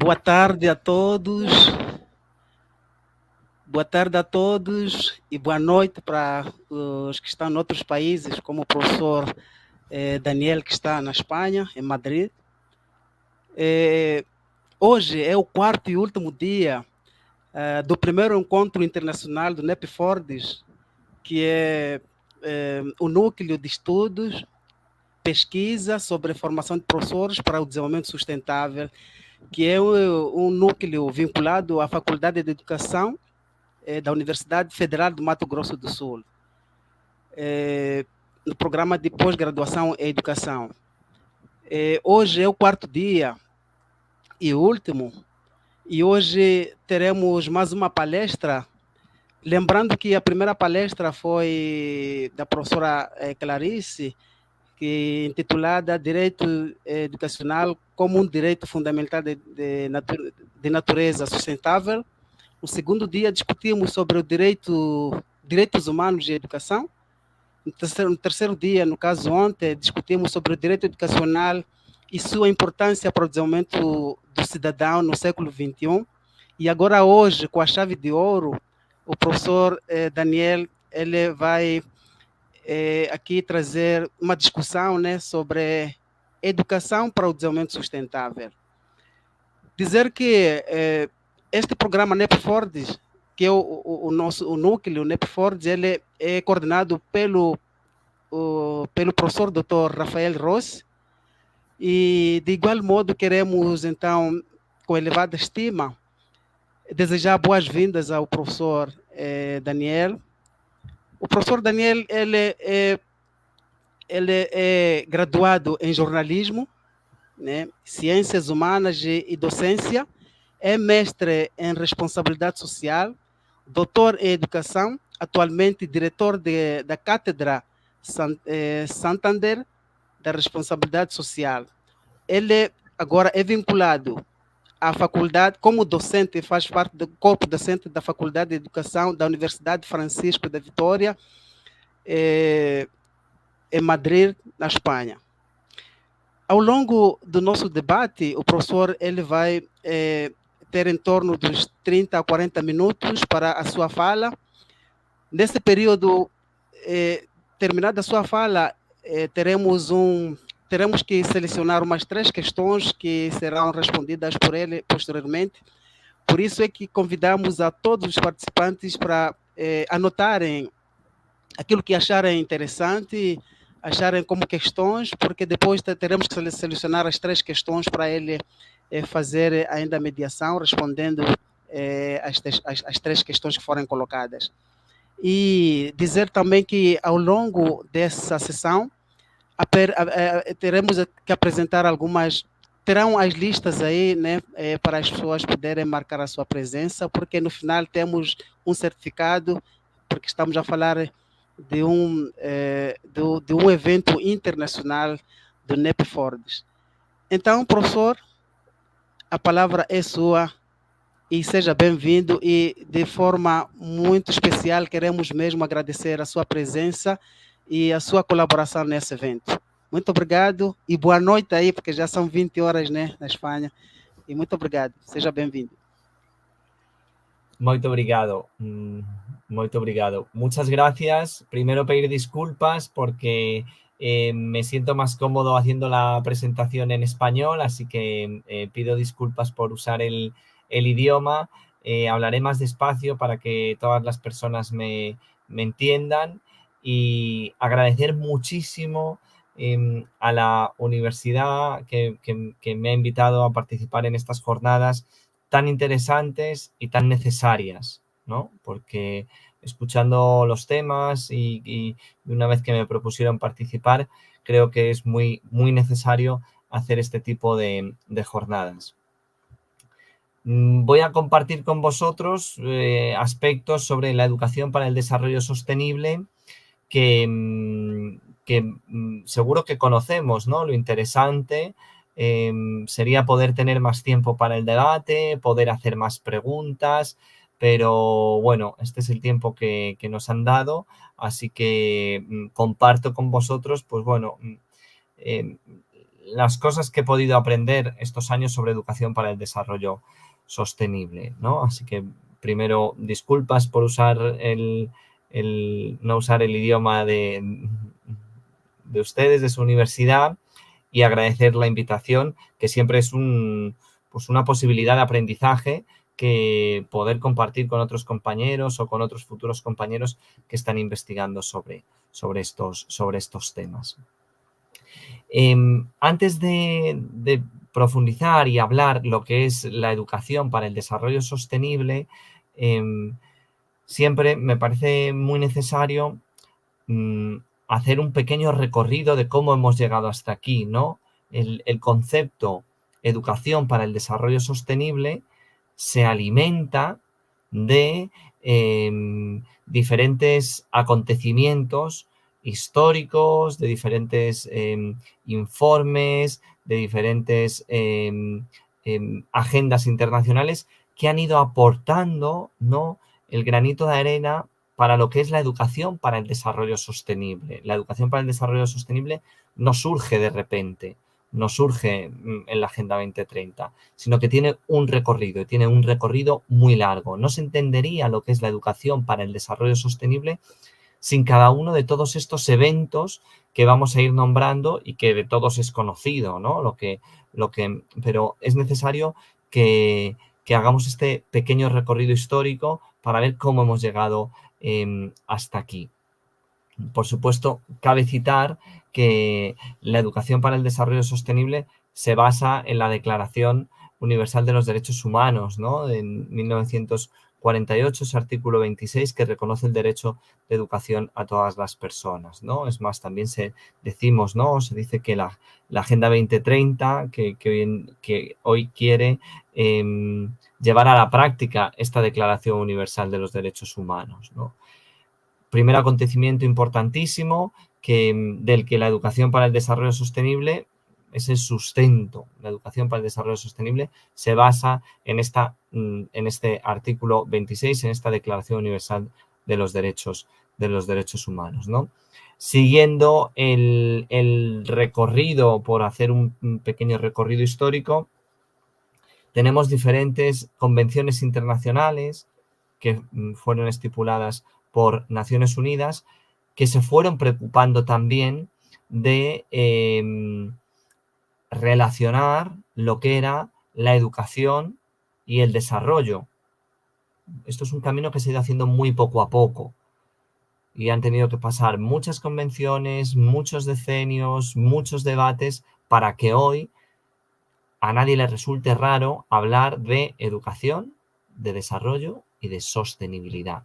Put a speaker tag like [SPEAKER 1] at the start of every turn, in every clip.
[SPEAKER 1] Boa tarde a todos. Boa tarde a todos e boa noite para os que estão em outros países, como o professor Daniel, que está na Espanha, em Madrid. Hoje é o quarto e último dia do primeiro encontro internacional do NEPFORDES, que é o núcleo de estudos, pesquisa sobre formação de professores para o desenvolvimento sustentável, que é um núcleo vinculado à Faculdade de Educação da Universidade Federal do Mato Grosso do Sul, no programa de pós-graduação em educação. Hoje é o quarto dia e último, e hoje teremos mais uma palestra, lembrando que a primeira palestra foi da professora Clarice, que intitulada Direito Educacional como um Direito Fundamental de Natureza Sustentável. No segundo dia discutimos sobre o direitos humanos de educação. No terceiro dia, no caso ontem, discutimos sobre o direito educacional e sua importância para o desenvolvimento do cidadão no século XXI. E agora hoje, com a chave de ouro, o professor Daniel ele vai aqui trazer uma discussão, né, sobre educação para o desenvolvimento sustentável. Dizer que este programa NEPFORDES, que é o núcleo NEPFORDES, ele é coordenado pelo professor Dr. Rafael Rossi, e de igual modo queremos então, com elevada estima, desejar boas-vindas ao professor Daniel. O professor Daniel ele é graduado em jornalismo, né, ciências humanas e docência, é mestre em responsabilidade social, doutor em educação, atualmente diretor da Cátedra Santander da Responsabilidade Social. Ele agora é vinculado à faculdade, como docente, faz parte do corpo docente da Faculdade de Educação da Universidade Francisco da Vitória, em Madrid, na Espanha. Ao longo do nosso debate, o professor ele vai ter em torno dos 30 a 40 minutos para a sua fala. Nesse período, terminada a sua fala, teremos que selecionar umas 3 questões que serão respondidas por ele posteriormente. Por isso é que convidamos a todos os participantes para anotarem aquilo que acharem interessante, acharem como questões, porque depois teremos que selecionar as 3 questões para ele fazer ainda a mediação, respondendo as 3 questões que forem colocadas. E dizer também que ao longo dessa sessão teremos que apresentar terão as listas aí, né, para as pessoas poderem marcar a sua presença, porque no final temos um certificado, porque estamos a falar de um evento internacional do NEPFORDES. Então, professor, a palavra é sua e seja bem-vindo, e de forma muito especial queremos mesmo agradecer a sua presença e a sua colaboração nesse evento. Muito obrigado e boa noite aí, porque já são 20 horas, né, na Espanha. E muito obrigado, seja bem-vindo.
[SPEAKER 2] Muito obrigado, muito obrigado. Muchas gracias. Primero pedir disculpas porque me siento más cómodo haciendo la presentación en español, así que pido disculpas por usar el idioma. Hablaré más despacio para que todas las personas me entiendan, y agradecer muchísimo a la universidad que me ha invitado a participar en estas jornadas tan interesantes y tan necesarias, ¿no? Porque escuchando los temas y una vez que me propusieron participar, creo que es muy, muy necesario hacer este tipo de jornadas. Voy a compartir con vosotros aspectos sobre la educación para el desarrollo sostenible que seguro que conocemos, ¿no? Lo interesante sería poder tener más tiempo para el debate, poder hacer más preguntas, pero bueno, este es el tiempo que nos han dado, así que comparto con vosotros, pues bueno, las cosas que he podido aprender estos años sobre educación para el desarrollo sostenible, ¿no? Así que primero, disculpas por usar no usar el idioma de ustedes, de su universidad, y agradecer la invitación, que siempre es pues una posibilidad de aprendizaje que poder compartir con otros compañeros o con otros futuros compañeros que están investigando sobre estos temas. Antes de profundizar y hablar lo que es la educación para el desarrollo sostenible, siempre me parece muy necesario hacer un pequeño recorrido de cómo hemos llegado hasta aquí, ¿no? El concepto educación para el desarrollo sostenible se alimenta de diferentes acontecimientos históricos, de diferentes informes, de diferentes agendas internacionales que han ido aportando, ¿no?, el granito de arena para lo que es la educación para el desarrollo sostenible. La educación para el desarrollo sostenible no surge de repente, no surge en la Agenda 2030, sino que tiene un recorrido muy largo. No se entendería lo que es la educación para el desarrollo sostenible sin cada uno de todos estos eventos que vamos a ir nombrando y que de todos es conocido, ¿no? Pero es necesario que hagamos este pequeño recorrido histórico para ver cómo hemos llegado hasta aquí. Por supuesto, cabe citar que la educación para el desarrollo sostenible se basa en la Declaración Universal de los Derechos Humanos, ¿no?, en 1948, ese artículo 26, que reconoce el derecho de educación a todas las personas, ¿no? Es más, también se dice que la Agenda 2030, que hoy quiere llevar a la práctica esta Declaración Universal de los Derechos Humanos, ¿no? Primer acontecimiento importantísimo del que la educación para el desarrollo sostenible es el sustento. La educación para el desarrollo sostenible se basa en este artículo 26, en esta Declaración Universal de los Derechos Humanos, ¿no? Siguiendo el recorrido, por hacer un pequeño recorrido histórico, tenemos diferentes convenciones internacionales que fueron estipuladas por Naciones Unidas, que se fueron preocupando también de relacionar lo que era la educación y el desarrollo. Esto es un camino que se ha ido haciendo muy poco a poco y han tenido que pasar muchas convenciones, muchos decenios, muchos debates para que hoy a nadie le resulte raro hablar de educación, de desarrollo y de sostenibilidad.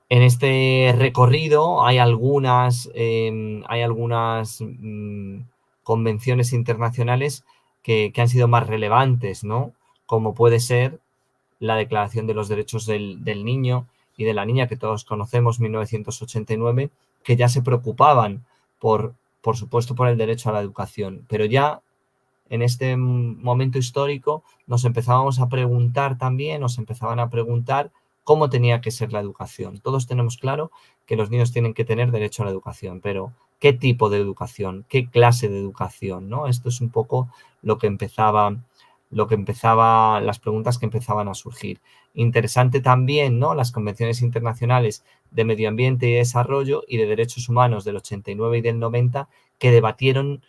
[SPEAKER 2] En este recorrido hay algunas convenciones internacionales que han sido más relevantes, ¿no? Como puede ser la Declaración de los Derechos del Niño y de la Niña, que todos conocemos, 1989, que ya se preocupaban, por supuesto, por el derecho a la educación. Pero ya en este momento histórico nos empezaban a preguntar cómo tenía que ser la educación. Todos tenemos claro que los niños tienen que tener derecho a la educación, pero ¿qué tipo de educación? ¿Qué clase de educación? ¿No? Esto es un poco las preguntas que empezaban a surgir. Interesante también, ¿no?, las convenciones internacionales de medio ambiente y desarrollo y de derechos humanos del 89 y del 90, que debatieron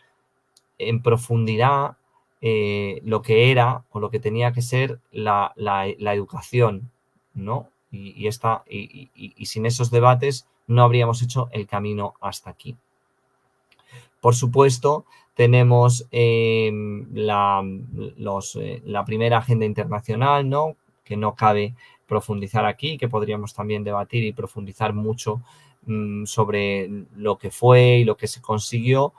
[SPEAKER 2] en profundidad lo que era o lo que tenía que ser la educación, ¿no? Y sin esos debates no habríamos hecho el camino hasta aquí. Por supuesto, tenemos la primera agenda internacional, ¿no?, que no cabe profundizar aquí, que podríamos también debatir y profundizar mucho sobre lo que fue y lo que se consiguió,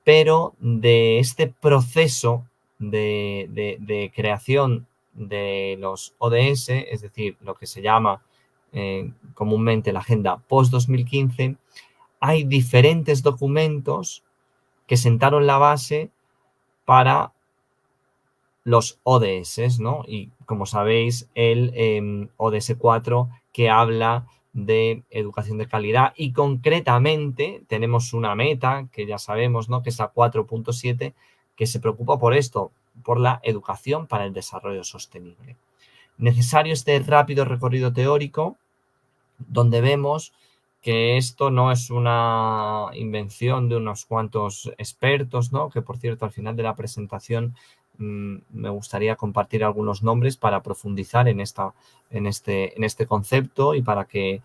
[SPEAKER 2] pero de este proceso de creación de los ODS, es decir, lo que se llama comúnmente la Agenda Post-2015, hay diferentes documentos que sentaron la base para los ODS, ¿no? Y como sabéis, el ODS 4, que habla de educación de calidad y concretamente tenemos una meta que ya sabemos, ¿no? Que es la 4.7, que se preocupa por esto, por la educación para el desarrollo sostenible. Necesario este rápido recorrido teórico donde vemos que esto no es una invención de unos cuantos expertos, ¿no? Que por cierto al final de la presentación me gustaría compartir algunos nombres para profundizar en este concepto y para que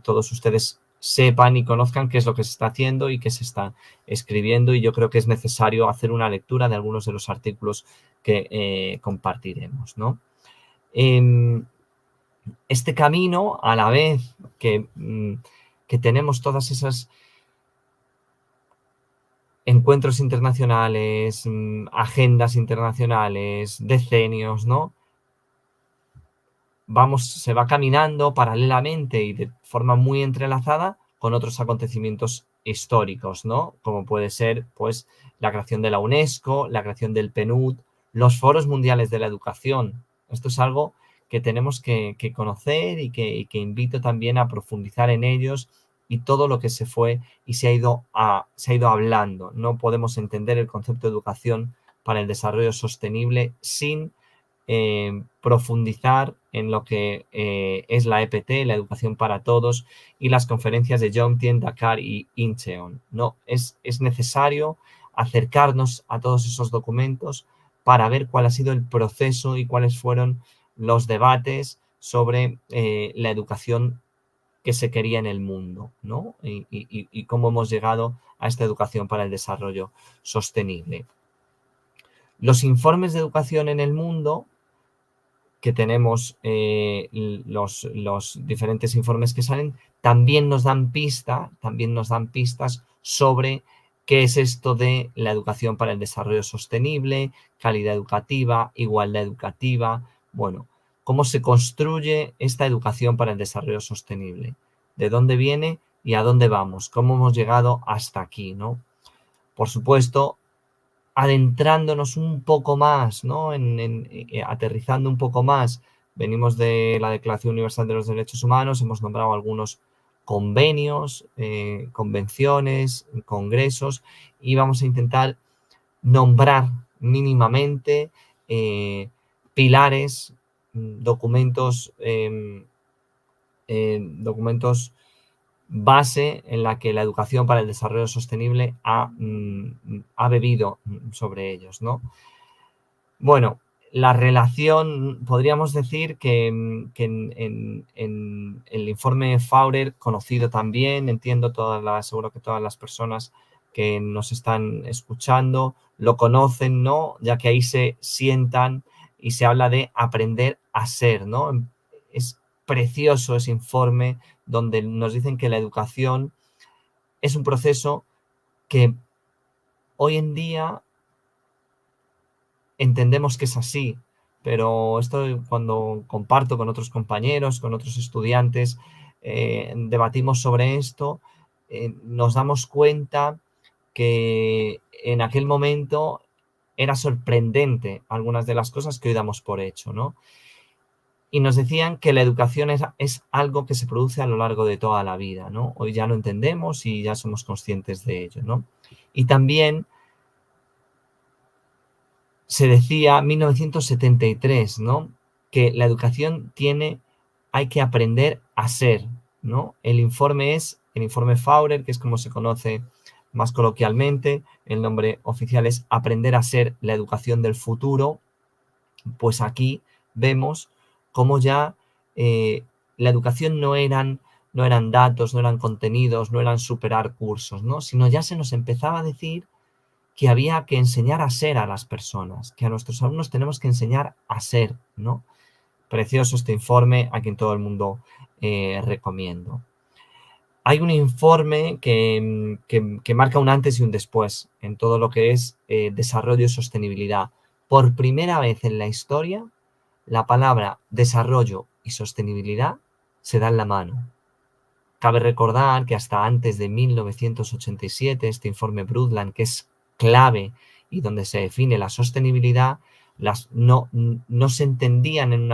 [SPEAKER 2] todos ustedes sepan y conozcan qué es lo que se está haciendo y qué se está escribiendo, y yo creo que es necesario hacer una lectura de algunos de los artículos que compartiremos, ¿no? Este camino, a la vez que tenemos todas esas encuentros internacionales, agendas internacionales, decenios, ¿no? Se va caminando paralelamente y de forma muy entrelazada con otros acontecimientos históricos, ¿no? Como puede ser, pues, la creación de la UNESCO, la creación del PNUD, los foros mundiales de la educación. Esto es algo que tenemos que conocer y que invito también a profundizar en ellos, y todo lo que se fue y se ha ido hablando. No podemos entender el concepto de educación para el desarrollo sostenible sin profundizar en lo que es la EPT, la educación para todos, y las conferencias de Jomtien, Dakar y Incheon, ¿no? Es necesario acercarnos a todos esos documentos para ver cuál ha sido el proceso y cuáles fueron los debates sobre la educación que se quería en el mundo, ¿no? Y cómo hemos llegado a esta educación para el desarrollo sostenible. Los informes de educación en el mundo, que tenemos los diferentes informes que salen, también nos dan pistas sobre qué es esto de la educación para el desarrollo sostenible, calidad educativa, igualdad educativa. Bueno, cómo se construye esta educación para el desarrollo sostenible, de dónde viene y a dónde vamos, cómo hemos llegado hasta aquí, ¿no? Por supuesto, adentrándonos un poco más, ¿no? Aterrizando un poco más. Venimos de la Declaración Universal de los Derechos Humanos, hemos nombrado algunos convenios, convenciones, congresos, y vamos a intentar nombrar mínimamente pilares, documentos base en la que la educación para el desarrollo sostenible ha bebido sobre ellos, ¿no? Bueno, la relación, podríamos decir que en el informe Faurer, conocido también, seguro que todas las personas que nos están escuchando lo conocen, ¿no? Ya que ahí se sientan y se habla de aprender a ser, ¿no? Es precioso ese informe donde nos dicen que la educación es un proceso que hoy en día entendemos que es así, pero esto, cuando comparto con otros compañeros, con otros estudiantes, debatimos sobre esto, nos damos cuenta que en aquel momento era sorprendente algunas de las cosas que hoy damos por hecho, ¿no? Y nos decían que la educación es algo que se produce a lo largo de toda la vida, ¿no? Hoy ya lo entendemos y ya somos conscientes de ello, ¿no? Y también se decía en 1973, ¿no? Que la educación hay que aprender a ser, ¿no? El informe Faurer, que es como se conoce más coloquialmente, el nombre oficial es Aprender a ser, la educación del futuro. Pues aquí vemos cómo ya la educación no eran datos, no eran contenidos, no eran superar cursos, ¿no? Sino ya se nos empezaba a decir que había que enseñar a ser a las personas, que a nuestros alumnos tenemos que enseñar a ser, ¿no? Precioso este informe, a quien todo el mundo recomiendo. Hay un informe que marca un antes y un después en todo lo que es desarrollo y sostenibilidad. Por primera vez en la historia, la palabra desarrollo y sostenibilidad se dan la mano. Cabe recordar que hasta antes de 1987, este informe Brundtland, que es clave y donde se define la sostenibilidad, no se entendían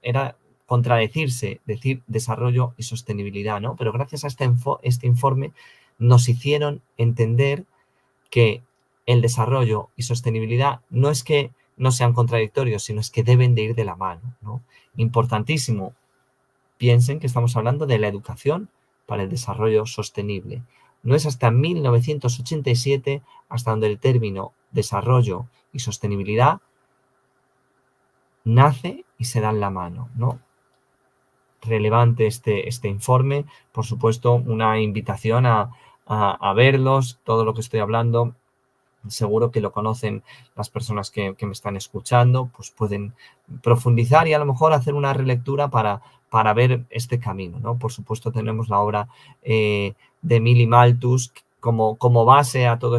[SPEAKER 2] era contradecirse, decir desarrollo y sostenibilidad, ¿no? Pero gracias a este informe nos hicieron entender que el desarrollo y sostenibilidad no es que no sean contradictorios, sino es que deben de ir de la mano, ¿no? Importantísimo. Piensen que estamos hablando de la educación para el desarrollo sostenible. No es hasta 1987 hasta donde el término desarrollo y sostenibilidad nace y se da en la mano, ¿no? Relevante este informe, por supuesto, una invitación a verlos, todo lo que estoy hablando. Seguro que lo conocen las personas que me están escuchando, pues pueden profundizar y a lo mejor hacer una relectura para ver este camino, ¿no? Por supuesto, tenemos la obra de Mili Malthus como base a todo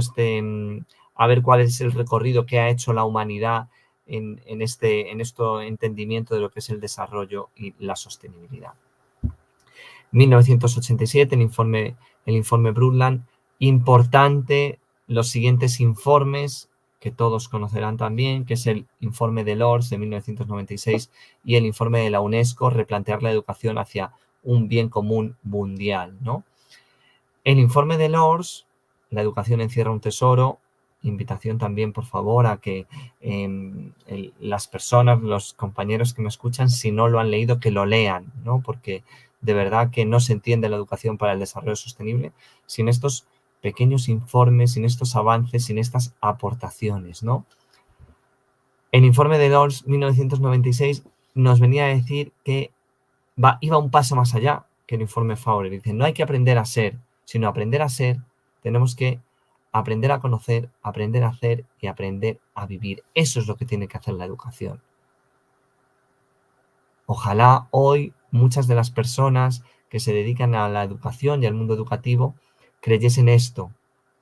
[SPEAKER 2] a ver cuál es el recorrido que ha hecho la humanidad en este entendimiento de lo que es el desarrollo y la sostenibilidad. 1987, el informe Brundtland, importante. Los siguientes informes que todos conocerán también, que es el informe de Delors de 1996 y el informe de la UNESCO, replantear la educación hacia un bien común mundial, ¿no? El informe de Delors, la educación encierra un tesoro, invitación también, por favor, a que las personas, los compañeros que me escuchan, si no lo han leído, que lo lean, ¿no? Porque de verdad que no se entiende la educación para el desarrollo sostenible sin estos pequeños informes, sin estos avances, sin estas aportaciones, ¿no? El informe de Delors 1996 nos venía a decir que iba un paso más allá que el informe Fowler. Dice, no hay que aprender a ser, sino aprender a ser, tenemos que aprender a conocer, aprender a hacer y aprender a vivir. Eso es lo que tiene que hacer la educación. Ojalá hoy muchas de las personas que se dedican a la educación y al mundo educativo creyesen esto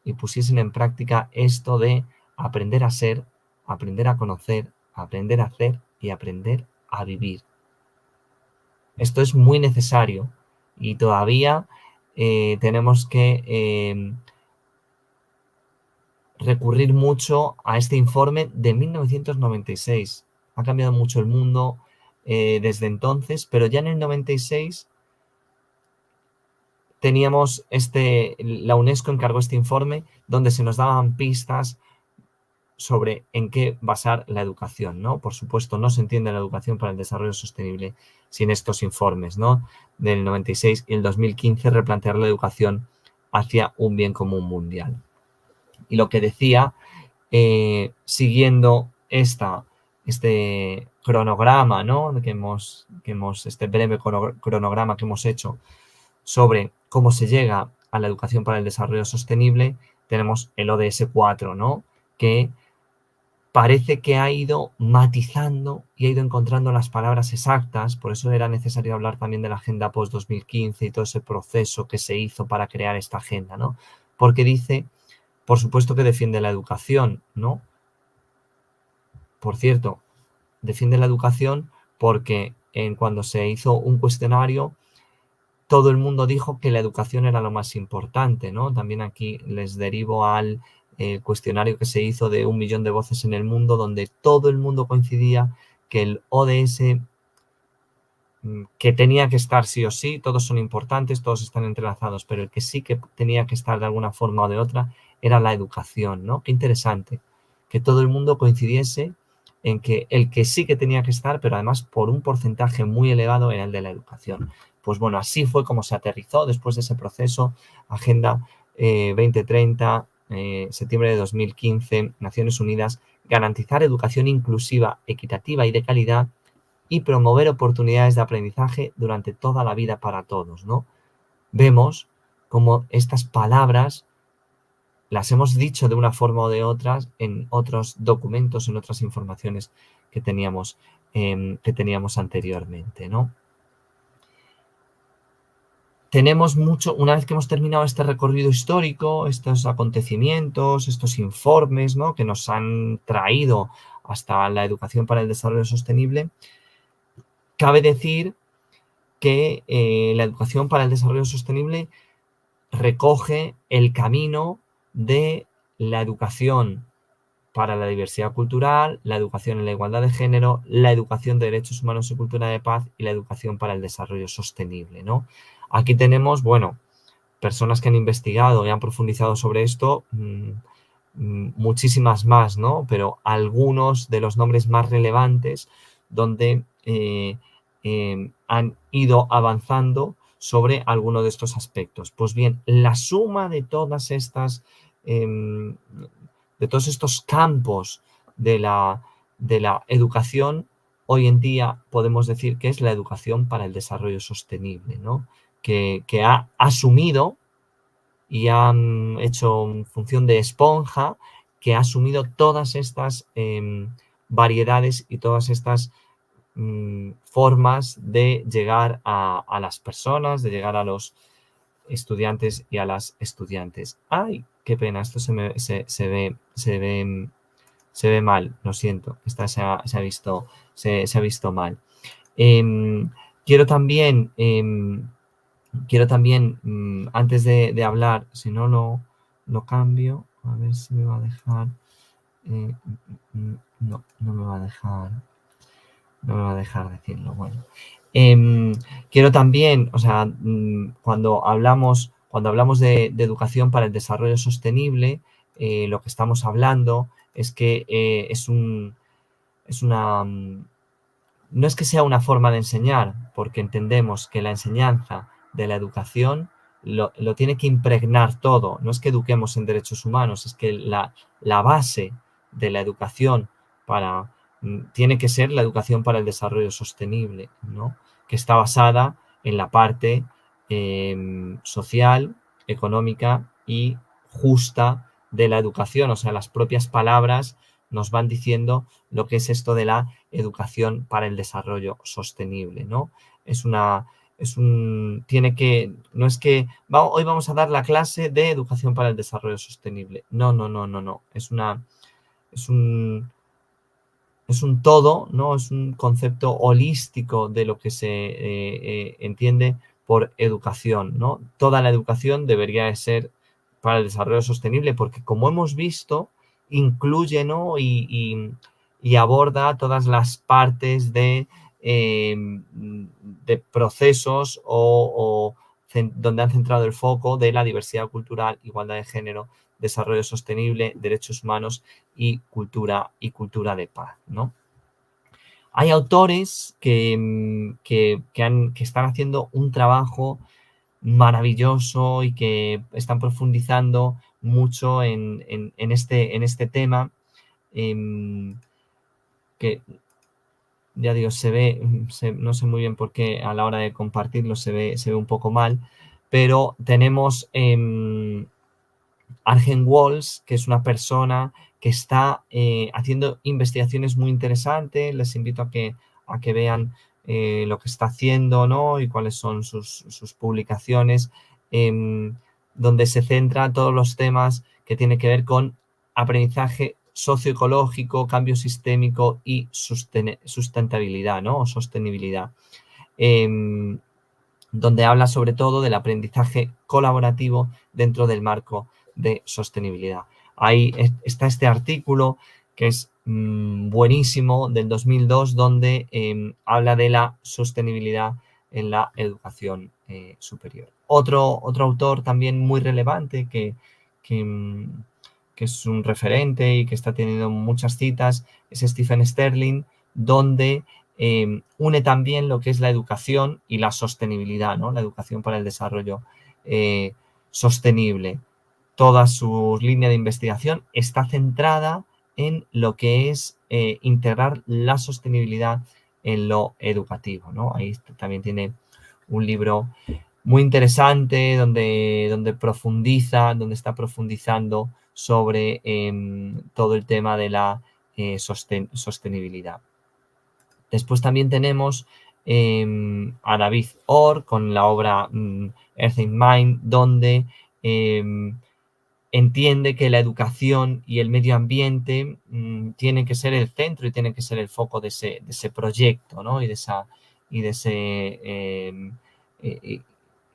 [SPEAKER 2] y pusiesen en práctica esto de aprender a ser, aprender a conocer, aprender a hacer y aprender a vivir. Esto es muy necesario y todavía tenemos que recurrir mucho a este informe de 1996. Ha cambiado mucho el mundo desde entonces, pero ya en el 96 teníamos la UNESCO encargó este informe donde se nos daban pistas sobre en qué basar la educación, ¿no? Por supuesto, no se entiende la educación para el desarrollo sostenible sin estos informes, ¿no? Del 96 y el 2015, replantear la educación hacia un bien común mundial. Y lo que decía, siguiendo este cronograma, ¿no? Este breve cronograma que hemos hecho sobre cómo se llega a la educación para el desarrollo sostenible, tenemos el ODS 4, ¿no? Que parece que ha ido matizando y ha ido encontrando las palabras exactas, por eso era necesario hablar también de la agenda post-2015 y todo ese proceso que se hizo para crear esta agenda, ¿no? Porque dice, por supuesto que defiende la educación, ¿no? Por cierto, defiende la educación porque cuando se hizo un cuestionario, todo el mundo dijo que la educación era lo más importante, ¿no? También aquí les derivo al cuestionario que se hizo de 1 millón de voces en el mundo, donde todo el mundo coincidía que el ODS, que tenía que estar sí o sí, todos son importantes, todos están entrelazados, pero el que sí que tenía que estar de alguna forma o de otra era la educación, ¿no? Qué interesante, que todo el mundo coincidiese en que el que sí que tenía que estar, pero además por un porcentaje muy elevado, era el de la educación. Pues bueno, así fue como se aterrizó después de ese proceso, Agenda 2030, septiembre de 2015, Naciones Unidas, garantizar educación inclusiva, equitativa y de calidad y promover oportunidades de aprendizaje durante toda la vida para todos, ¿no? Vemos cómo estas palabras las hemos dicho de una forma o de otra en otros documentos, en otras informaciones que teníamos anteriormente, ¿no? Tenemos una vez que hemos terminado este recorrido histórico, estos acontecimientos, estos informes, ¿no?, que nos han traído hasta la educación para el desarrollo sostenible, cabe decir que la educación para el desarrollo sostenible recoge el camino de la educación para la diversidad cultural, la educación en la igualdad de género, la educación de derechos humanos y cultura de paz y la educación para el desarrollo sostenible, ¿no? Aquí tenemos, bueno, personas que han investigado y han profundizado sobre esto, muchísimas más, ¿no? Pero algunos de los nombres más relevantes donde han ido avanzando sobre alguno de estos aspectos. Pues bien, la suma de todas estas, de todos estos campos de la educación, hoy en día podemos decir que es la educación para el desarrollo sostenible, ¿no? Que ha asumido y han hecho función de esponja, que ha asumido todas estas variedades y todas estas formas de llegar a las personas, de llegar a los estudiantes y a las estudiantes. ¡Ay, qué pena! Esto se ve mal, lo siento. Esta se ha visto mal. Quiero también, antes de hablar, si no lo cambio, a ver si me va a dejar. No me va a dejar. No me va a dejar decirlo. Bueno. Quiero también, o sea, cuando hablamos de educación para el desarrollo sostenible, lo que estamos hablando es que no es que sea una forma de enseñar, porque entendemos que la enseñanza de la educación lo tiene que impregnar todo. No es que eduquemos en derechos humanos, es que la base de la educación tiene que ser la educación para el desarrollo sostenible, ¿no? Que está basada en la parte social, económica y justa de la educación. O sea, las propias palabras nos van diciendo lo que es esto de la educación para el desarrollo sostenible, ¿no? No es que hoy vamos a dar la clase de educación para el desarrollo sostenible. No. Es un todo, ¿no? Es un concepto holístico de lo que se entiende por educación, ¿no? Toda la educación debería de ser para el desarrollo sostenible porque, como hemos visto, incluye, ¿no? y aborda todas las partes de procesos donde han centrado el foco de la diversidad cultural, igualdad de género, desarrollo sostenible, derechos humanos y cultura de paz, ¿no? Hay autores que están haciendo un trabajo maravilloso y que están profundizando mucho en este tema, que ya digo, no sé muy bien por qué a la hora de compartirlo se ve un poco mal, pero tenemos Arjen Walls, que es una persona que está haciendo investigaciones muy interesantes. Les invito a que vean lo que está haciendo, ¿no? Y cuáles son sus publicaciones, donde se centra todos los temas que tienen que ver con aprendizaje socioecológico, cambio sistémico y sustentabilidad, ¿no? O sostenibilidad. Donde habla sobre todo del aprendizaje colaborativo dentro del marco de sostenibilidad. Ahí está este artículo que es buenísimo, del 2002, donde habla de la sostenibilidad en la educación superior. Otro autor también muy relevante que es un referente y que está teniendo muchas citas es Stephen Sterling, donde une también lo que es la educación y la sostenibilidad, ¿no? La educación para el desarrollo sostenible. Toda su línea de investigación está centrada en lo que es integrar la sostenibilidad en lo educativo, ¿no? Ahí también tiene un libro muy interesante donde está profundizando sobre todo el tema de la sostenibilidad. Después también tenemos a David Orr con la obra Earth in Mind, donde entiende que la educación y el medio ambiente tienen que ser el centro y tienen que ser el foco de ese proyecto, ¿no? y de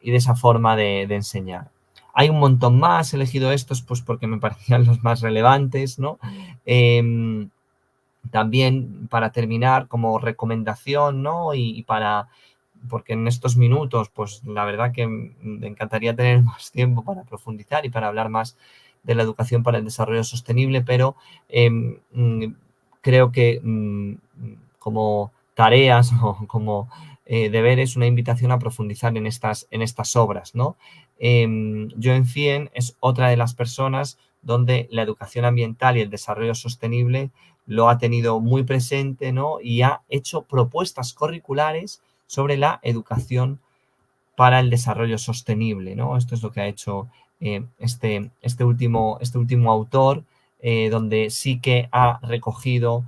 [SPEAKER 2] esa forma de enseñar. Hay un montón más, he elegido estos pues porque me parecían los más relevantes, ¿no? También para terminar como recomendación, ¿no? Y para, porque en estos minutos, pues la verdad que me encantaría tener más tiempo para profundizar y para hablar más de la educación para el desarrollo sostenible, pero creo que como tareas o como deberes, una invitación a profundizar en estas obras, ¿no? Joan Fien es otra de las personas donde la educación ambiental y el desarrollo sostenible lo ha tenido muy presente, ¿no? Y ha hecho propuestas curriculares sobre la educación para el desarrollo sostenible, ¿no? Esto es lo que ha hecho este último autor, donde sí que ha recogido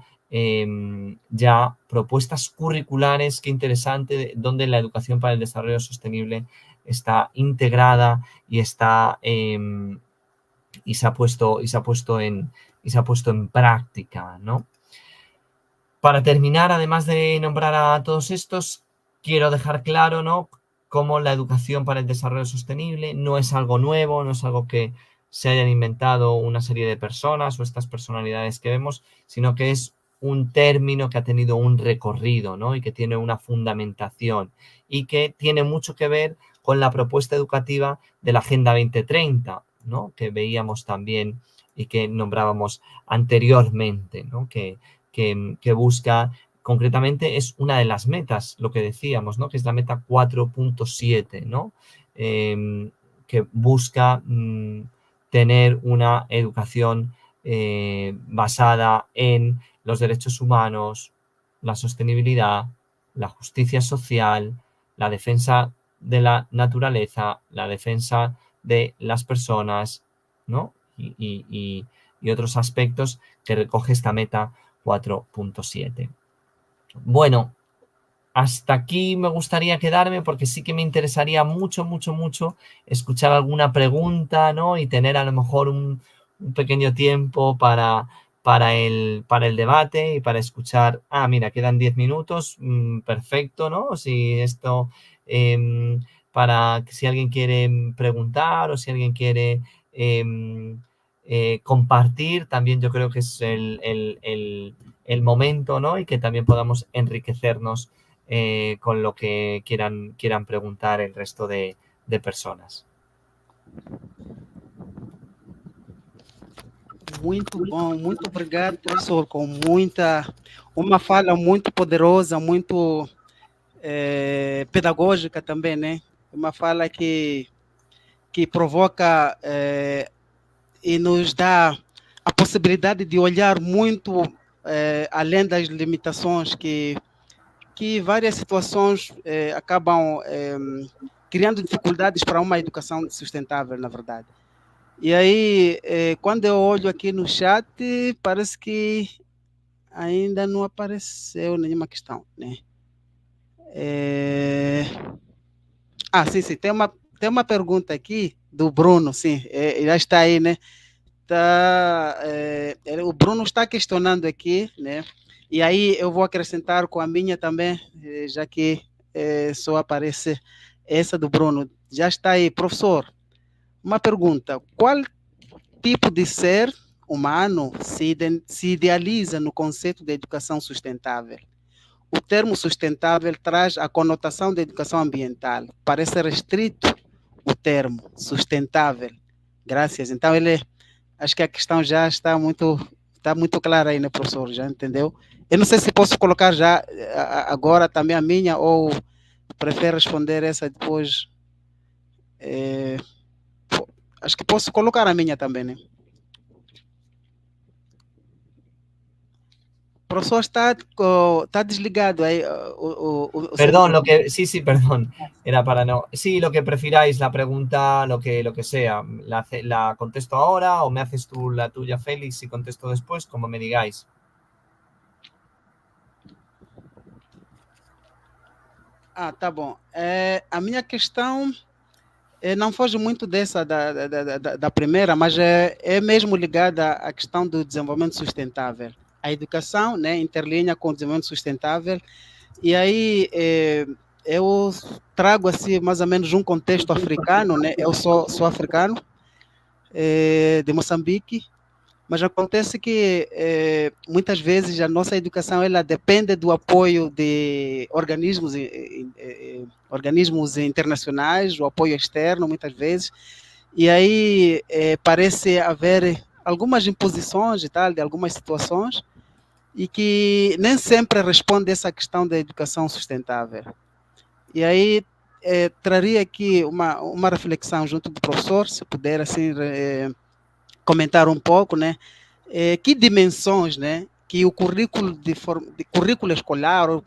[SPEAKER 2] ya propuestas curriculares, qué interesante, donde la educación para el desarrollo sostenible está integrada y está y se ha puesto en práctica, ¿no? Para terminar, además de nombrar a todos estos, quiero dejar claro, ¿no?, cómo la educación para el desarrollo sostenible no es algo nuevo, no es algo que se hayan inventado una serie de personas o estas personalidades que vemos, sino que es un término que ha tenido un recorrido, ¿no?, y que tiene una fundamentación y que tiene mucho que ver con la propuesta educativa de la Agenda 2030, ¿no?, que veíamos también y que nombrábamos anteriormente, ¿no?, que busca, concretamente es una de las metas, lo que decíamos, ¿no?, que es la meta 4.7, ¿no?, que busca tener una educación basada en los derechos humanos, la sostenibilidad, la justicia social, la defensa de la naturaleza, la defensa de las personas, ¿no?, y otros aspectos que recoge esta meta 4.7. Bueno, hasta aquí me gustaría quedarme porque sí que me interesaría mucho escuchar alguna pregunta, ¿no?, y tener a lo mejor un pequeño tiempo para el debate y para escuchar. Mira, quedan 10 minutos, perfecto, ¿no? Si esto, para que si alguien quiere preguntar o si alguien quiere compartir, también yo creo que es el momento, ¿no?, y que también podamos enriquecernos con lo que quieran preguntar el resto de personas.
[SPEAKER 1] Muito bom, muito obrigado, professor, com uma fala muito poderosa, muito pedagógica também, né? Uma fala que provoca e nos dá a possibilidade de olhar muito além das limitações que várias situações acabam criando dificuldades para uma educação sustentável, na verdade. E aí, quando eu olho aqui no chat, parece que ainda não apareceu nenhuma questão, né? Sim, tem uma pergunta aqui do Bruno, sim, já está aí, né? O Bruno está questionando aqui, né? E aí eu vou acrescentar com a minha também, já que só aparece essa do Bruno. Já está aí, professor. Uma pergunta: qual tipo de ser humano se idealiza no conceito de educação sustentável? O termo sustentável traz a conotação de educação ambiental. Parece restrito o termo sustentável. Graças. Então, acho que a questão já está muito clara aí, né, professor? Já entendeu? Eu não sei se posso colocar já agora também a minha ou prefere responder essa depois. Acho que posso colocar a minha também, né? O professor está desligado ahí.
[SPEAKER 2] Perdón, sí, perdón. Era para no. Sí, lo que prefiráis, la pregunta, lo que sea. La contesto ahora o me haces tú la tuya, Félix, y contesto después, como me digáis.
[SPEAKER 1] Tá bom. A minha questão não foge muito dessa da primeira, mas é mesmo ligada à questão do desenvolvimento sustentável. A educação, né, interlinha com o desenvolvimento sustentável. E aí eu trago assim mais ou menos um contexto africano, né? Eu sou africano, de Moçambique, mas acontece que muitas vezes a nossa educação ela depende do apoio de organismos internacionais, o apoio externo muitas vezes, e aí parece haver algumas imposições e tal de algumas situações e que nem sempre responde essa questão da educação sustentável. E aí traria aqui uma reflexão junto do professor, se puder assim comentar um pouco, né? Que dimensões, né? Que o currículo escolar ou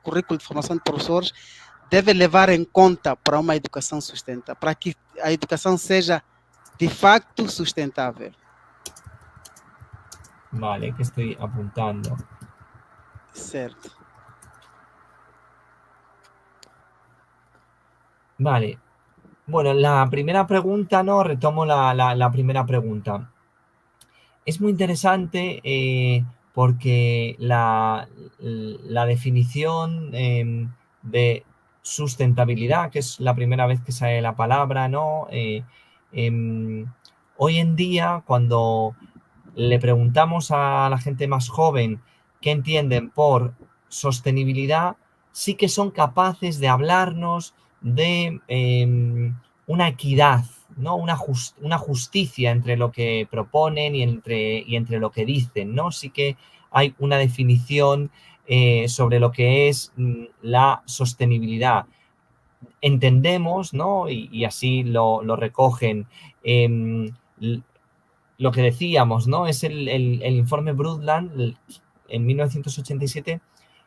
[SPEAKER 1] currículo de formação de professores deve levar em conta para uma educação sustentável, para que a educação seja de facto sustentável.
[SPEAKER 2] Vale, que estoy apuntando.
[SPEAKER 1] Certo.
[SPEAKER 2] Vale. Bueno, la primera pregunta, ¿no? Retomo la primera pregunta. Es muy interesante porque la definición de sustentabilidad, que es la primera vez que sale la palabra, ¿no? Hoy en día, cuando le preguntamos a la gente más joven qué entienden por sostenibilidad, sí que son capaces de hablarnos de una equidad, ¿no? Una justicia entre lo que proponen y entre lo que dicen, ¿no? Sí que hay una definición sobre lo que es la sostenibilidad. Entendemos, ¿no? Y así lo recogen. Lo que decíamos, ¿no? Es el informe Brundtland en 1987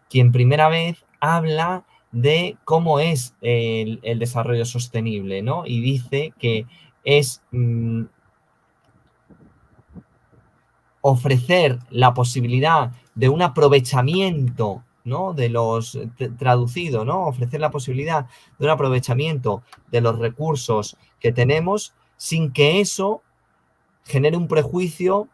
[SPEAKER 2] quien primera vez habla de cómo es el desarrollo sostenible, ¿no? Y dice que es ofrecer la posibilidad de un aprovechamiento, ¿no? De los, traducido, ¿no? Ofrecer la posibilidad de un aprovechamiento de los recursos que tenemos sin que eso genere un prejuicio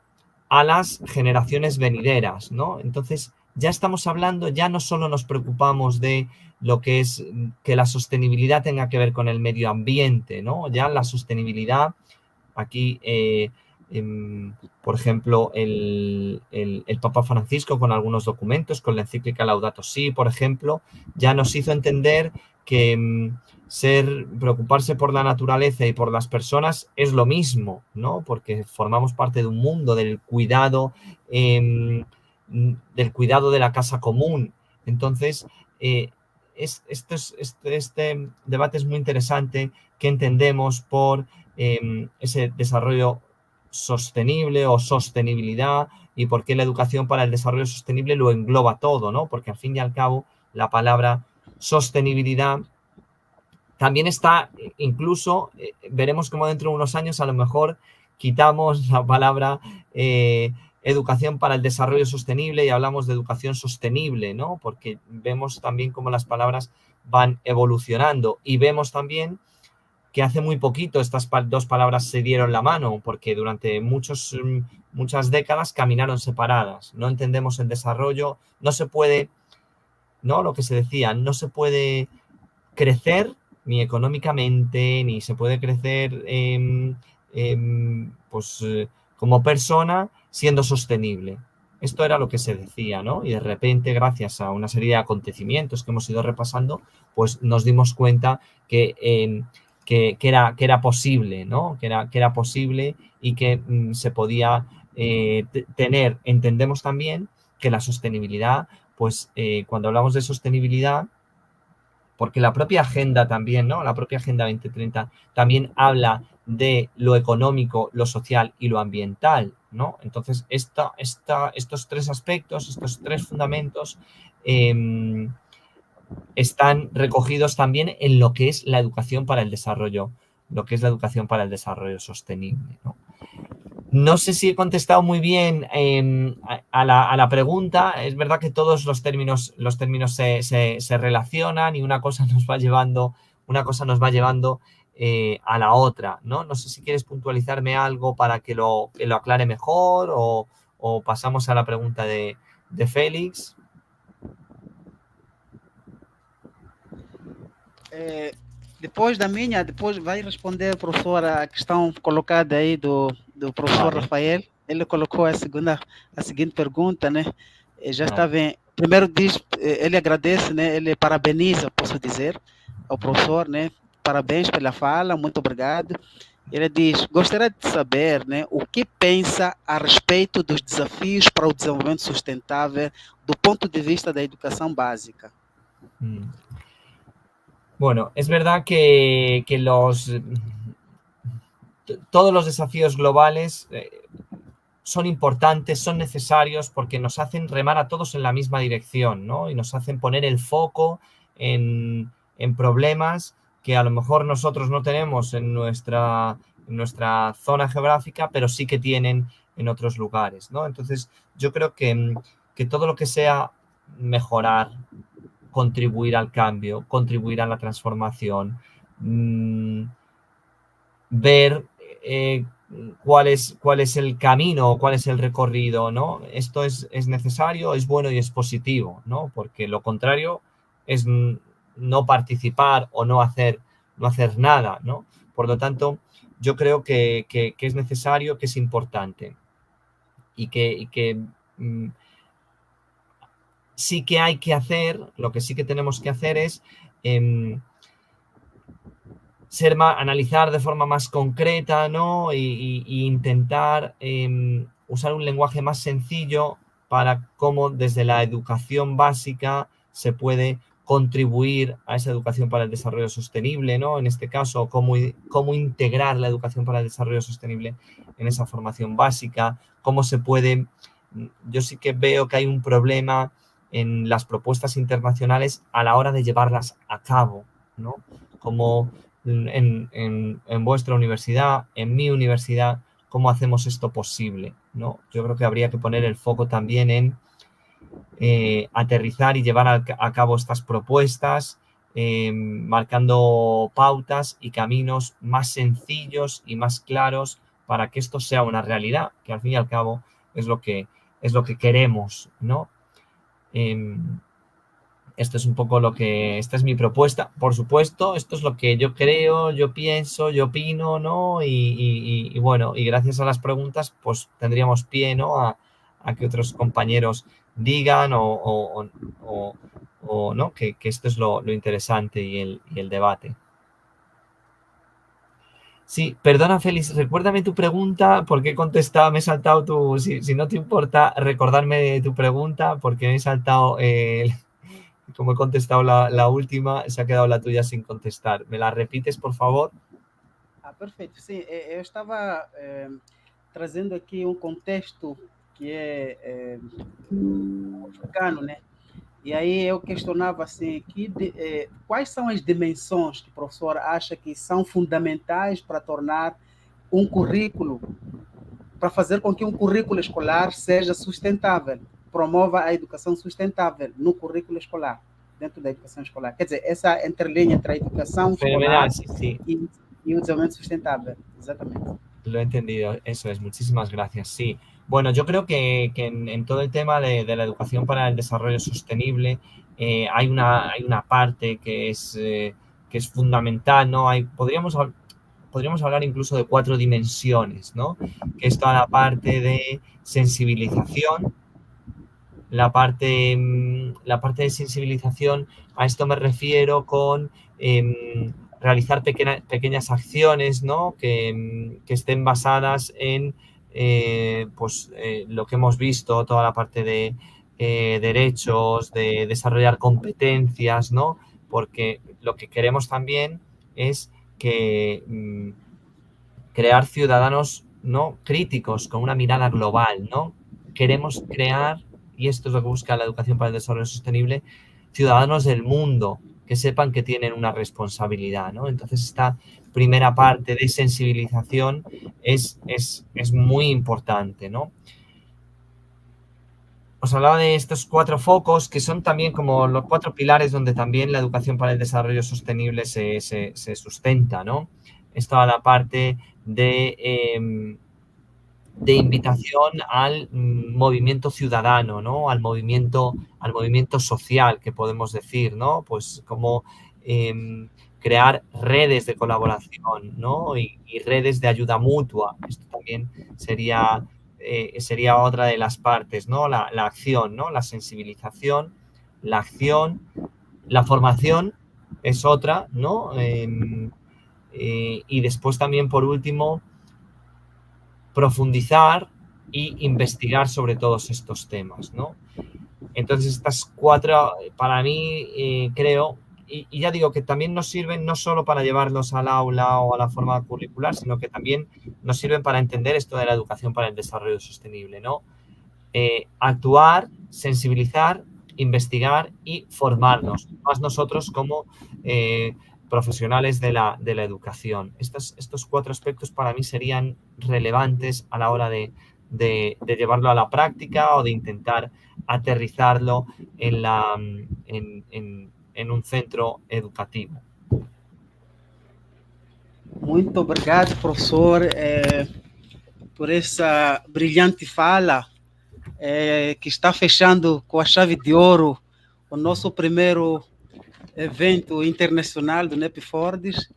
[SPEAKER 2] a las generaciones venideras, ¿no? Entonces, ya estamos hablando, ya no solo nos preocupamos de lo que es que la sostenibilidad tenga que ver con el medio ambiente, ¿no? Ya la sostenibilidad, aquí, por ejemplo, el Papa Francisco con algunos documentos, con la encíclica Laudato Si, por ejemplo, ya nos hizo entender que preocuparse por la naturaleza y por las personas es lo mismo, ¿no? Porque formamos parte de un mundo del cuidado de la casa común. Entonces, este debate es muy interesante. ¿Qué entendemos por ese desarrollo sostenible o sostenibilidad y por qué la educación para el desarrollo sostenible lo engloba todo, ¿no? Porque al fin y al cabo la palabra sostenibilidad también está, incluso veremos cómo dentro de unos años a lo mejor quitamos la palabra educación para el desarrollo sostenible y hablamos de educación sostenible, ¿no? Porque vemos también cómo las palabras van evolucionando y vemos también que hace muy poquito estas dos palabras se dieron la mano, porque durante muchas décadas caminaron separadas. No entendemos el desarrollo, no se puede, ¿no? Lo que se decía, no se puede crecer ni económicamente, ni se puede crecer pues, como persona siendo sostenible. Esto era lo que se decía, ¿no? Y de repente, gracias a una serie de acontecimientos que hemos ido repasando, pues nos dimos cuenta que era posible, ¿no? Que era posible y que se podía tener. Entendemos también que la sostenibilidad, pues cuando hablamos de sostenibilidad, porque la propia agenda también, ¿no? La propia Agenda 2030 también habla de lo económico, lo social y lo ambiental, ¿no? Entonces, estos tres aspectos, estos tres fundamentos están recogidos también en lo que es la educación para el desarrollo, lo que es la educación para el desarrollo sostenible, ¿no? No sé si he contestado muy bien a la pregunta. Es verdad que todos los términos se relacionan y una cosa nos va llevando a la otra, ¿no? No sé si quieres puntualizarme algo para que lo aclare mejor o pasamos a la pregunta de Félix.
[SPEAKER 1] Depois da minha, depois vai responder, professor, a questão colocada aí do professor
[SPEAKER 2] Vale,
[SPEAKER 1] Rafael. Ele colocou a seguinte pergunta, né? Já está
[SPEAKER 2] vale.
[SPEAKER 1] bem. Primeiro diz, ele agradece, né? Ele parabeniza, posso dizer, ao professor, né? Parabéns pela fala, muito obrigado. Ele diz, gostaria de saber, né, o que pensa a respeito dos desafios para o desenvolvimento sustentável do ponto de vista da educação básica.
[SPEAKER 2] Bueno, es verdad que todos los desafíos globales son importantes, son necesarios porque nos hacen remar a todos en la misma dirección, ¿no? Y nos hacen poner el foco en problemas que a lo mejor nosotros no tenemos en nuestra zona geográfica, pero sí que tienen en otros lugares, ¿no? Entonces, yo creo que todo lo que sea mejorar, contribuir al cambio, contribuir a la transformación, ver cuál es el camino, cuál es el recorrido, ¿no? Esto es necesario, es bueno y es positivo, ¿no? Porque lo contrario es no participar o no hacer nada, ¿no? Por lo tanto, yo creo que es necesario, que es importante y que sí que hay que hacer, lo que sí que tenemos que hacer es analizar de forma más concreta, ¿no? Y intentar usar un lenguaje más sencillo para cómo desde la educación básica se puede contribuir a esa educación para el desarrollo sostenible, ¿no? En este caso, cómo integrar la educación para el desarrollo sostenible en esa formación básica, cómo se puede... Yo sí que veo que hay un problema en las propuestas internacionales a la hora de llevarlas a cabo, ¿no? Como en vuestra universidad, en mi universidad, cómo hacemos esto posible, ¿no? Yo creo que habría que poner el foco también en aterrizar y llevar a cabo estas propuestas, marcando pautas y caminos más sencillos y más claros para que esto sea una realidad, que al fin y al cabo es lo que queremos, ¿no? Esto es un poco esta es mi propuesta. Por supuesto, esto es lo que yo creo, yo pienso, yo opino, ¿no? Y bueno, y gracias a las preguntas, pues tendríamos pie, ¿no? A que otros compañeros digan o ¿no? Que esto es lo interesante y el debate. Sí, perdona, Félix, recuérdame tu pregunta, porque he contestado, me he saltado si no te importa recordarme tu pregunta, porque me he saltado como he contestado la última, se ha quedado la tuya sin contestar. ¿Me la repites, por favor?
[SPEAKER 1] Perfeito. Sim, eu estava trazendo aqui um contexto que é africano, né? E aí eu questionava assim, quais são as dimensões que o professor acha que são fundamentais para tornar um currículo, para fazer com que um currículo escolar seja sustentável, promova a educação sustentável no currículo escolar, dentro da educação escolar. Quer dizer, essa entrelinha entre a educação
[SPEAKER 2] Fenomenal,
[SPEAKER 1] escolar
[SPEAKER 2] sí, sí.
[SPEAKER 1] y o desenvolvimento sustentável. Exatamente.
[SPEAKER 2] Lo he entendido, eso es, muchísimas gracias. Sí, bueno, yo creo que en todo el tema de la educación para el desarrollo sostenible hay una parte que es fundamental, ¿no? Podríamos hablar incluso de 4 dimensiones, ¿no? Que es toda la parte de sensibilización, la parte de sensibilización, a esto me refiero con realizar pequeñas acciones, ¿no? Que estén basadas en lo que hemos visto, toda la parte de derechos, de desarrollar competencias, ¿no? Porque lo que queremos también es que crear ciudadanos, ¿no? Críticos, con una mirada global, ¿no? Queremos crear, y esto es lo que busca la educación para el desarrollo sostenible, ciudadanos del mundo que sepan que tienen una responsabilidad, ¿no? Entonces, esta primera parte de sensibilización es muy importante, ¿no? Os hablaba de estos 4 focos que son también como los 4 pilares donde también la educación para el desarrollo sostenible se sustenta, ¿no? Es toda la parte de de invitación al movimiento ciudadano, ¿no? Al movimiento social, que podemos decir, ¿no? Pues como crear redes de colaboración, ¿no? Y redes de ayuda mutua. Esto también sería otra de las partes, ¿no? La acción, ¿no? La sensibilización, la acción, la formación es otra, ¿no? Y después también, por último, profundizar e investigar sobre todos estos temas, ¿no? Entonces, estas 4, para mí, creo, y ya digo que también nos sirven no solo para llevarlos al aula o a la forma curricular, sino que también nos sirven para entender esto de la educación para el desarrollo sostenible, ¿no? Actuar, sensibilizar, investigar y formarnos, más nosotros como profesionales de la educación. Estos 4 aspectos para mí serían relevantes a la hora de llevarlo a la práctica o de intentar aterrizarlo en un centro educativo.
[SPEAKER 1] Muito obrigado, professor, por essa brilhante fala, que está fechando com a chave de ouro o nosso primeiro evento internacional do NEPFORDES.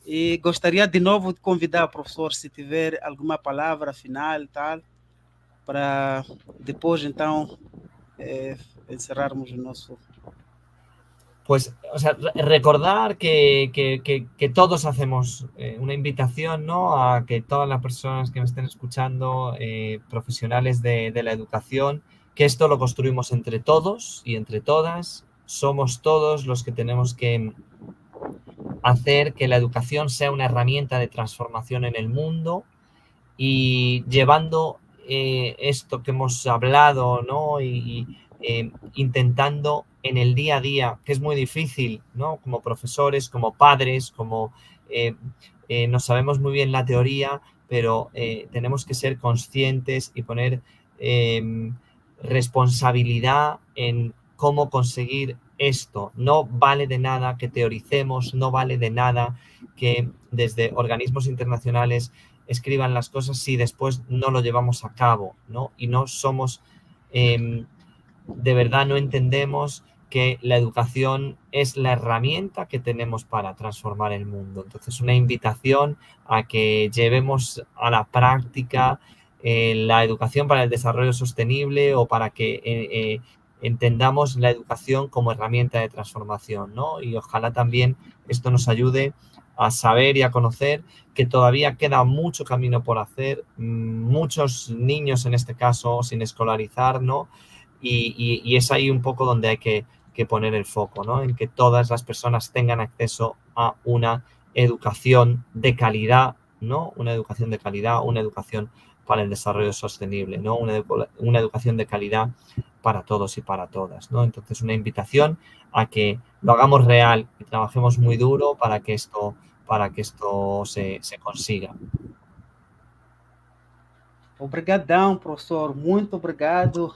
[SPEAKER 1] E gostaria de novo de convidar o professor, se tiver alguma palavra final e tal, para depois, então, encerrarmos o nosso...
[SPEAKER 2] Pues, o sea, recordar que todos hacemos una invitación, ¿no? A que todas las personas que me estén escuchando, profesionales de la educación, que esto lo construimos entre todos y entre todas. Somos todos los que tenemos que hacer que la educación sea una herramienta de transformación en el mundo y llevando esto que hemos hablado, ¿no? Intentando en el día a día, que es muy difícil, ¿no? Como profesores, como padres, como no sabemos muy bien la teoría, pero tenemos que ser conscientes y poner responsabilidad en cómo conseguir esto. No vale de nada que teoricemos, no vale de nada que desde organismos internacionales escriban las cosas si después no lo llevamos a cabo, ¿no? Y no somos, de verdad no entendemos que la educación es la herramienta que tenemos para transformar el mundo. Entonces, una invitación a que llevemos a la práctica la educación para el desarrollo sostenible o para que entendamos la educación como herramienta de transformación, ¿no? Y ojalá también esto nos ayude a saber y a conocer que todavía queda mucho camino por hacer, muchos niños en este caso sin escolarizar, ¿no? Y es ahí un poco donde hay que poner el foco, ¿no? En que todas las personas tengan acceso a una educación de calidad, ¿no? Una educación de calidad, una educación para el desarrollo sostenible, ¿no? Una educación de calidad para todos y para todas, ¿no? Entonces, una invitación a que lo hagamos real y trabajemos muy duro para que esto se consiga.
[SPEAKER 1] Obrigadão, professor, muito obrigado.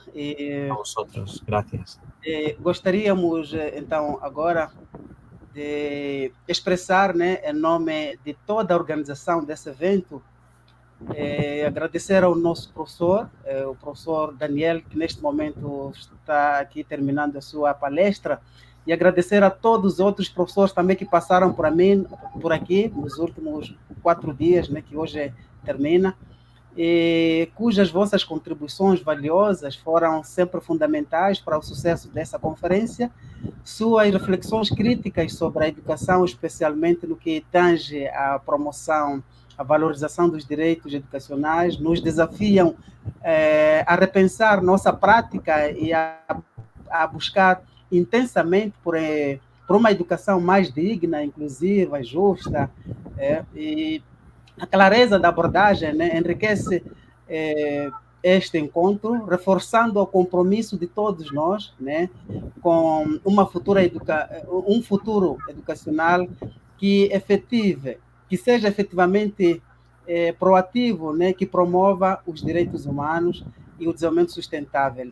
[SPEAKER 2] A vosotros, gracias.
[SPEAKER 1] Gostaríamos, então, agora de expressar, né, em nome de toda a organização desse evento, agradecer ao nosso professor, o professor Daniel, que neste momento está aqui terminando a sua palestra, e agradecer a todos os outros professores também que passaram por aqui, nos últimos 4 dias, né, que hoje termina, e cujas vossas contribuições valiosas foram sempre fundamentais para o sucesso dessa conferência. Suas reflexões críticas sobre a educação, especialmente no que tange à promoção, a valorização dos direitos educacionais, nos desafiam a repensar nossa prática e a buscar intensamente por uma educação mais digna, inclusiva, justa, e a clareza da abordagem, né, enriquece este encontro, reforçando o compromisso de todos nós, né, com um futuro educacional que seja efetivamente proativo, né, que promova os direitos humanos e o desenvolvimento sustentável,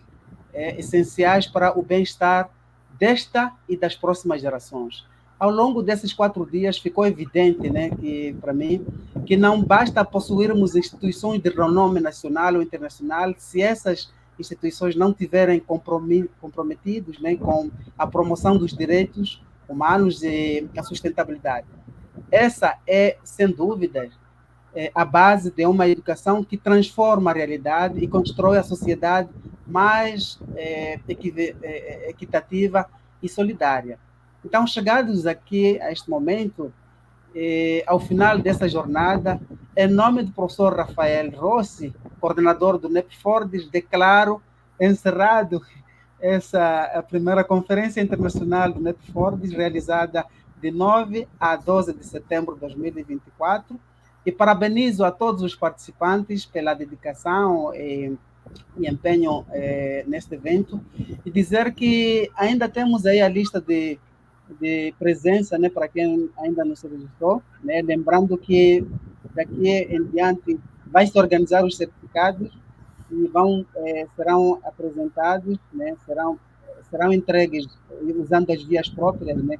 [SPEAKER 1] essenciais para o bem-estar desta e das próximas gerações. ao longo desses 4 dias ficou evidente, né, que para mim, que não basta possuirmos instituições de renome nacional ou internacional se essas instituições não tiverem comprometidos, né, com a promoção dos direitos humanos e a sustentabilidade. Essa é, sem dúvidas, a base de uma educação que transforma a realidade e constrói a sociedade mais equitativa e solidária. Então, chegados aqui a este momento, ao final dessa jornada, em nome do professor Rafael Rossi, coordenador do NEPFORDES, declaro encerrado a primeira Conferência Internacional do NEPFORDES, realizada de 9 a 12 de setembro de 2024, e parabenizo a todos os participantes pela dedicação e empenho neste evento, e dizer que ainda temos aí a lista de presença, né, para quem ainda não se registrou, né, lembrando que daqui em diante vai se organizar os certificados e serão apresentados, né, serão entregues usando as vias próprias, né,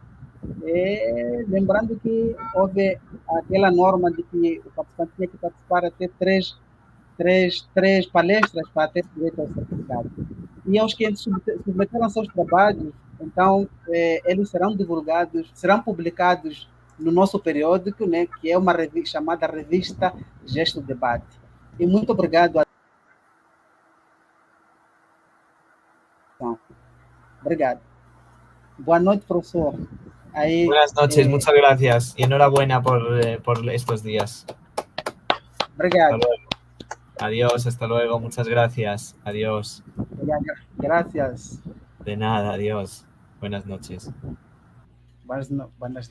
[SPEAKER 1] lembrando que houve aquela norma de que o participante tinha que participar até três palestras para ter direito ao certificado. E aos que submeteram seus trabalhos, então, eles serão divulgados, serão publicados no nosso periódico, né, que é uma revista chamada Revista Gesto Debate. E muito obrigado. Obrigado. Boa noite, profesor. Ahí,
[SPEAKER 2] Buenas noches, muchas gracias y enhorabuena por estos días.
[SPEAKER 1] Obrigado.
[SPEAKER 2] Hasta luego. Adiós, hasta luego, muchas gracias. Adiós.
[SPEAKER 1] Gracias.
[SPEAKER 2] De nada, adiós. Buenas noches.
[SPEAKER 1] Buenas noches.